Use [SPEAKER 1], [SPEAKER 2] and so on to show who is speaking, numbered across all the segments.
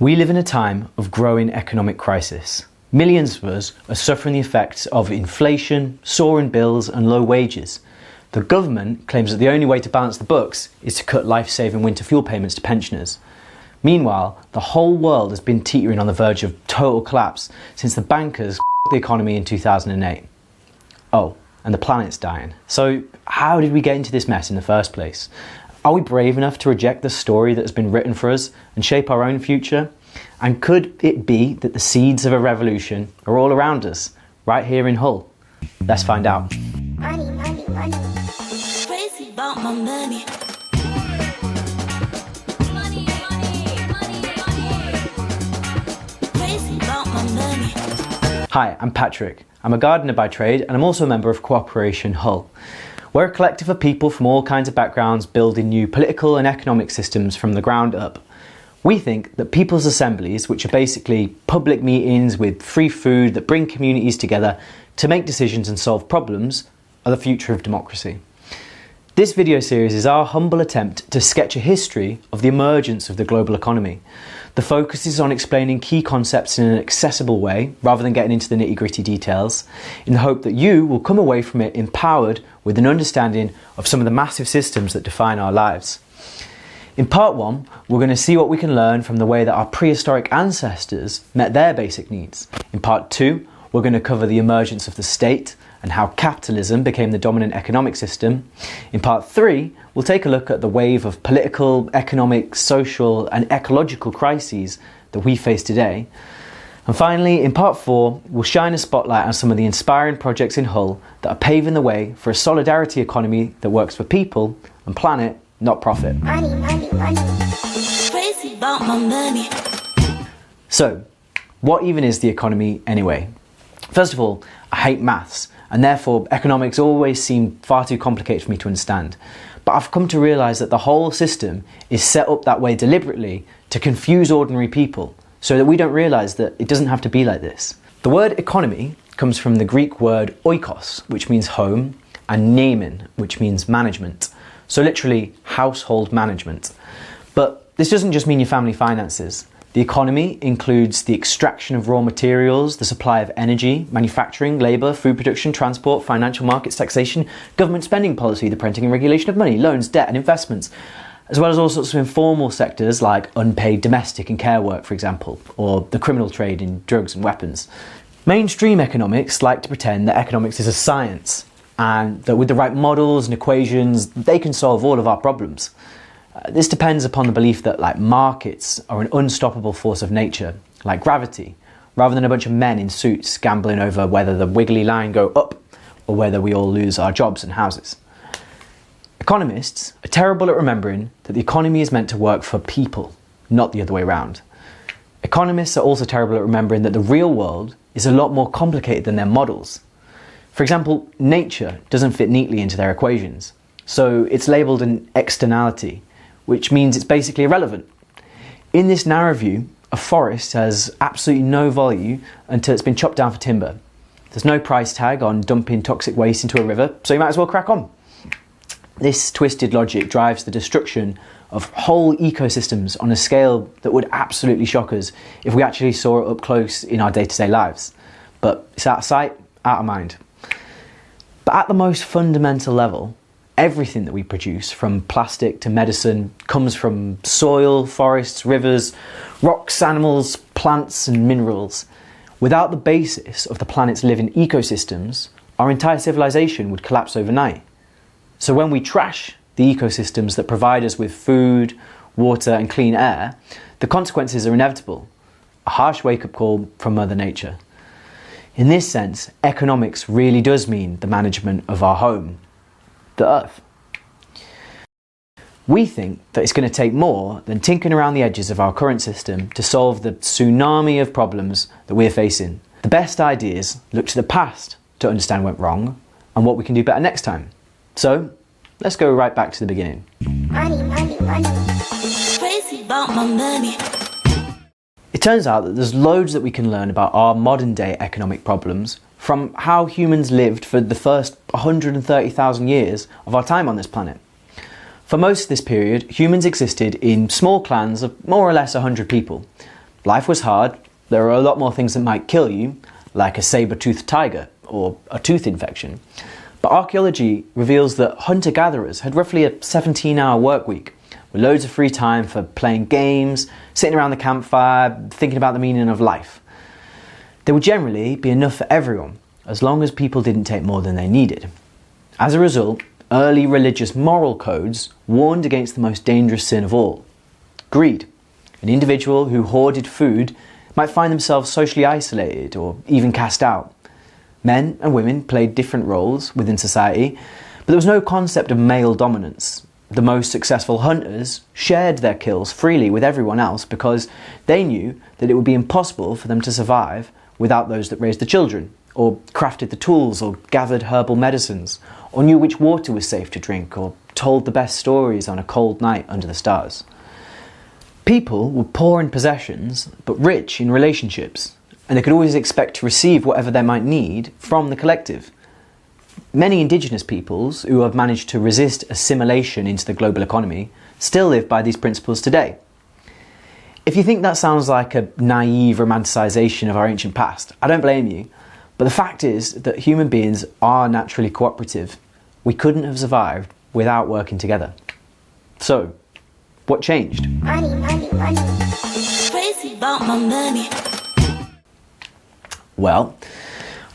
[SPEAKER 1] We live in a time of growing economic crisis. Millions of us are suffering the effects of inflation, soaring bills and low wages. The government claims that the only way to balance the books is to cut life-saving winter fuel payments to pensioners. Meanwhile, the whole world has been teetering on the verge of total collapse since the bankers the economy in 2008. Oh, and the planet's dying. So how did we get into this mess in the first place? Are we brave enough to reject the story that has been written for us and shape our own future? And could it be that the seeds of a revolution are all around us, right here in Hull? Let's find out.
[SPEAKER 2] Money, money, money. Crazy about my money. Money, money, money, money. Crazy about my money.
[SPEAKER 1] Hi, I'm Patrick. I'm a gardener by trade and I'm also a member of Cooperation Hull. We're a collective of people from all kinds of backgrounds building new political and economic systems from the ground up. We think that people's assemblies, which are basically public meetings with free food that bring communities together to make decisions and solve problems, are the future of democracy. This video series is our humble attempt to sketch a history of the emergence of the global economy. The focus is on explaining key concepts in an accessible way, rather than getting into the nitty-gritty details, in the hope that you will come away from it empowered with an understanding of some of the massive systems that define our lives. In part one, we're going to see what we can learn from the way that our prehistoric ancestors met their basic needs. In part two, we're going to cover the emergence of the state and how capitalism became the dominant economic system. In part three, we'll take a look at the wave of political, economic, social and ecological crises that we face today. And finally, in part four, we'll shine a spotlight on some of the inspiring projects in Hull that are paving the way for a solidarity economy that works for people and planet, not profit.
[SPEAKER 2] Money, money, money. Crazy about my money.
[SPEAKER 1] So, what even is the economy anyway? First of all, I hate maths, and therefore economics always seemed far too complicated for me to understand. But I've come to realise that the whole system is set up that way deliberately to confuse ordinary people, so that we don't realise that it doesn't have to be like this. The word economy comes from the Greek word oikos, which means home, and neimon, which means management. So literally, household management. But this doesn't just mean your family finances. The economy includes the extraction of raw materials, the supply of energy, manufacturing, labour, food production, transport, financial markets, taxation, government spending policy, the printing and regulation of money, loans, debt and investments, as well as all sorts of informal sectors like unpaid domestic and care work, for example, or the criminal trade in drugs and weapons. Mainstream economics like to pretend that economics is a science, and that with the right models and equations, they can solve all of our problems. This depends upon the belief that markets are an unstoppable force of nature, like gravity, rather than a bunch of men in suits gambling over whether the wiggly line go up or whether we all lose our jobs and houses. Economists are terrible at remembering that the economy is meant to work for people, not the other way around. Economists are also terrible at remembering that the real world is a lot more complicated than their models. For example, nature doesn't fit neatly into their equations, so it's labelled an externality, which means it's basically irrelevant. In this narrow view, a forest has absolutely no value until it's been chopped down for timber. There's no price tag on dumping toxic waste into a river, so you might as well crack on. This twisted logic drives the destruction of whole ecosystems on a scale that would absolutely shock us if we actually saw it up close in our day-to-day lives. But it's out of sight, out of mind. But at the most fundamental level, everything that we produce, from plastic to medicine, comes from soil, forests, rivers, rocks, animals, plants and minerals. Without the basis of the planet's living ecosystems, our entire civilization would collapse overnight. So when we trash the ecosystems that provide us with food, water and clean air, the consequences are inevitable. A harsh wake-up call from Mother Nature. In this sense, economics really does mean the management of our home, the Earth. We think that it's going to take more than tinkering around the edges of our current system to solve the tsunami of problems that we're facing. The best ideas look to the past to understand what went wrong and what we can do better next time. So, let's go right back to the beginning.
[SPEAKER 2] Money, money, money. Crazy about my money.
[SPEAKER 1] It turns out that there's loads that we can learn about our modern day economic problems from how humans lived for the first 130,000 years of our time on this planet. For most of this period, humans existed in small clans of more or less 100 people. Life was hard. There are a lot more things that might kill you, like a saber-toothed tiger or a tooth infection. But archaeology reveals that hunter-gatherers had roughly a 17-hour work week, with loads of free time for playing games, sitting around the campfire, thinking about the meaning of life. There would generally be enough for everyone, as long as people didn't take more than they needed. As a result, early religious moral codes warned against the most dangerous sin of all: greed. An individual who hoarded food might find themselves socially isolated or even cast out. Men and women played different roles within society, but there was no concept of male dominance. The most successful hunters shared their kills freely with everyone else because they knew that it would be impossible for them to survive without those that raised the children, or crafted the tools, or gathered herbal medicines, or knew which water was safe to drink, or told the best stories on a cold night under the stars. People were poor in possessions, but rich in relationships, and they could always expect to receive whatever they might need from the collective. Many indigenous peoples who have managed to resist assimilation into the global economy still live by these principles today. If you think that sounds like a naive romanticisation of our ancient past, I don't blame you, but the fact is that human beings are naturally cooperative. We couldn't have survived without working together. So, what changed?
[SPEAKER 2] Money, money, money. Crazy about my money.
[SPEAKER 1] Well,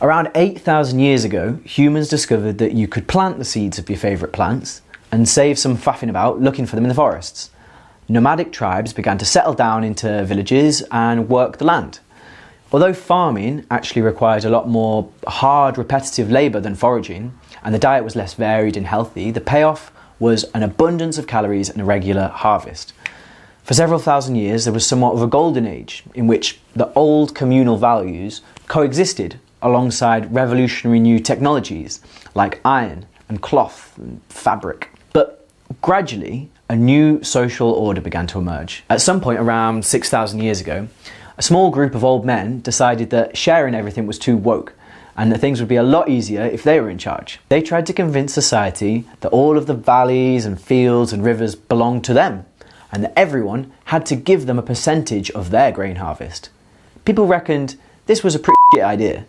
[SPEAKER 1] around 8,000 years ago, humans discovered that you could plant the seeds of your favourite plants and save some faffing about looking for them in the forests. Nomadic tribes began to settle down into villages and work the land. Although farming actually required a lot more hard, repetitive labour than foraging, and the diet was less varied and healthy, the payoff was an abundance of calories and a regular harvest. For several thousand years, there was somewhat of a golden age in which the old communal values coexisted alongside revolutionary new technologies like iron and cloth and fabric. But gradually, a new social order began to emerge. At some point around 6,000 years ago, a small group of old men decided that sharing everything was too woke and that things would be a lot easier if they were in charge. They tried to convince society that all of the valleys and fields and rivers belonged to them and that everyone had to give them a percentage of their grain harvest. People reckoned this was a pretty shit idea,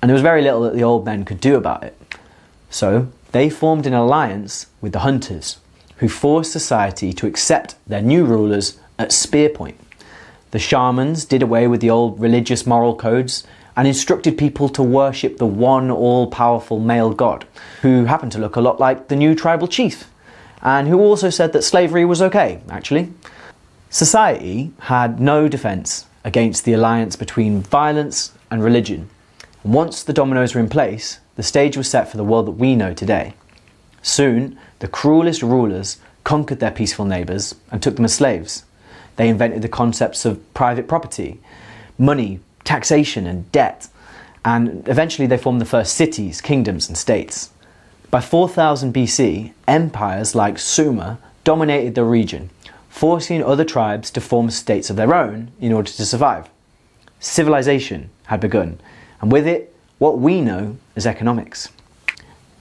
[SPEAKER 1] and there was very little that the old men could do about it. So they formed an alliance with the hunters, who forced society to accept their new rulers at spear point. The shamans did away with the old religious moral codes and instructed people to worship the one all-powerful male god, who happened to look a lot like the new tribal chief, and who also said that slavery was okay, actually. Society had no defence against the alliance between violence and religion. And once the dominoes were in place, the stage was set for the world that we know today. Soon, the cruelest rulers conquered their peaceful neighbours and took them as slaves. They invented the concepts of private property, money, taxation and debt, and eventually they formed the first cities, kingdoms and states. By 4000 BC, empires like Sumer dominated the region, forcing other tribes to form states of their own in order to survive. Civilization had begun, and with it, what we know as economics.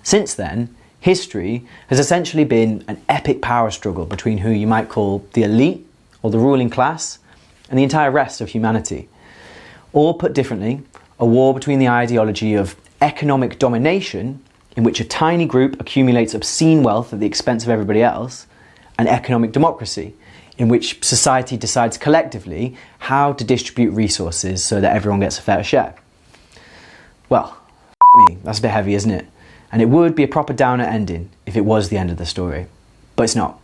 [SPEAKER 1] Since then, history has essentially been an epic power struggle between who you might call the elite or the ruling class and the entire rest of humanity. Or put differently, a war between the ideology of economic domination, in which a tiny group accumulates obscene wealth at the expense of everybody else, and economic democracy, in which society decides collectively how to distribute resources so that everyone gets a fair share. Well, me, that's a bit heavy, isn't it? And it would be a proper downer ending if it was the end of the story. But it's not.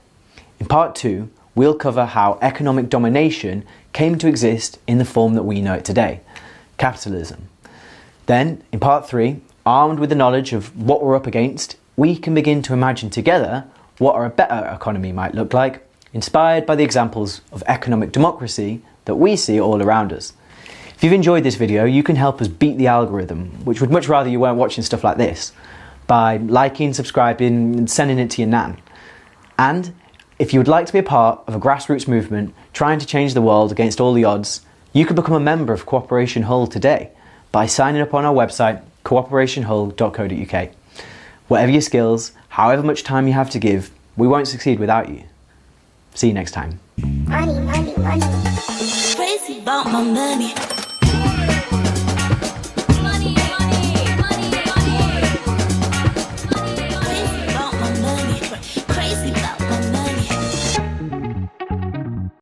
[SPEAKER 1] In part 2, we'll cover how economic domination came to exist in the form that we know it today, capitalism. Then, in part 3, armed with the knowledge of what we're up against, we can begin to imagine together what a better economy might look like, inspired by the examples of economic democracy that we see all around us. If you've enjoyed this video, you can help us beat the algorithm, which would much rather you weren't watching stuff like this, by liking, subscribing and sending it to your nan. And if you would like to be a part of a grassroots movement trying to change the world against all the odds, you can become a member of Cooperation Hull today by signing up on our website, cooperationhull.co.uk. Whatever your skills, however much time you have to give, we won't succeed without you. See you next time.
[SPEAKER 2] Money, money, money. Crazy about my money.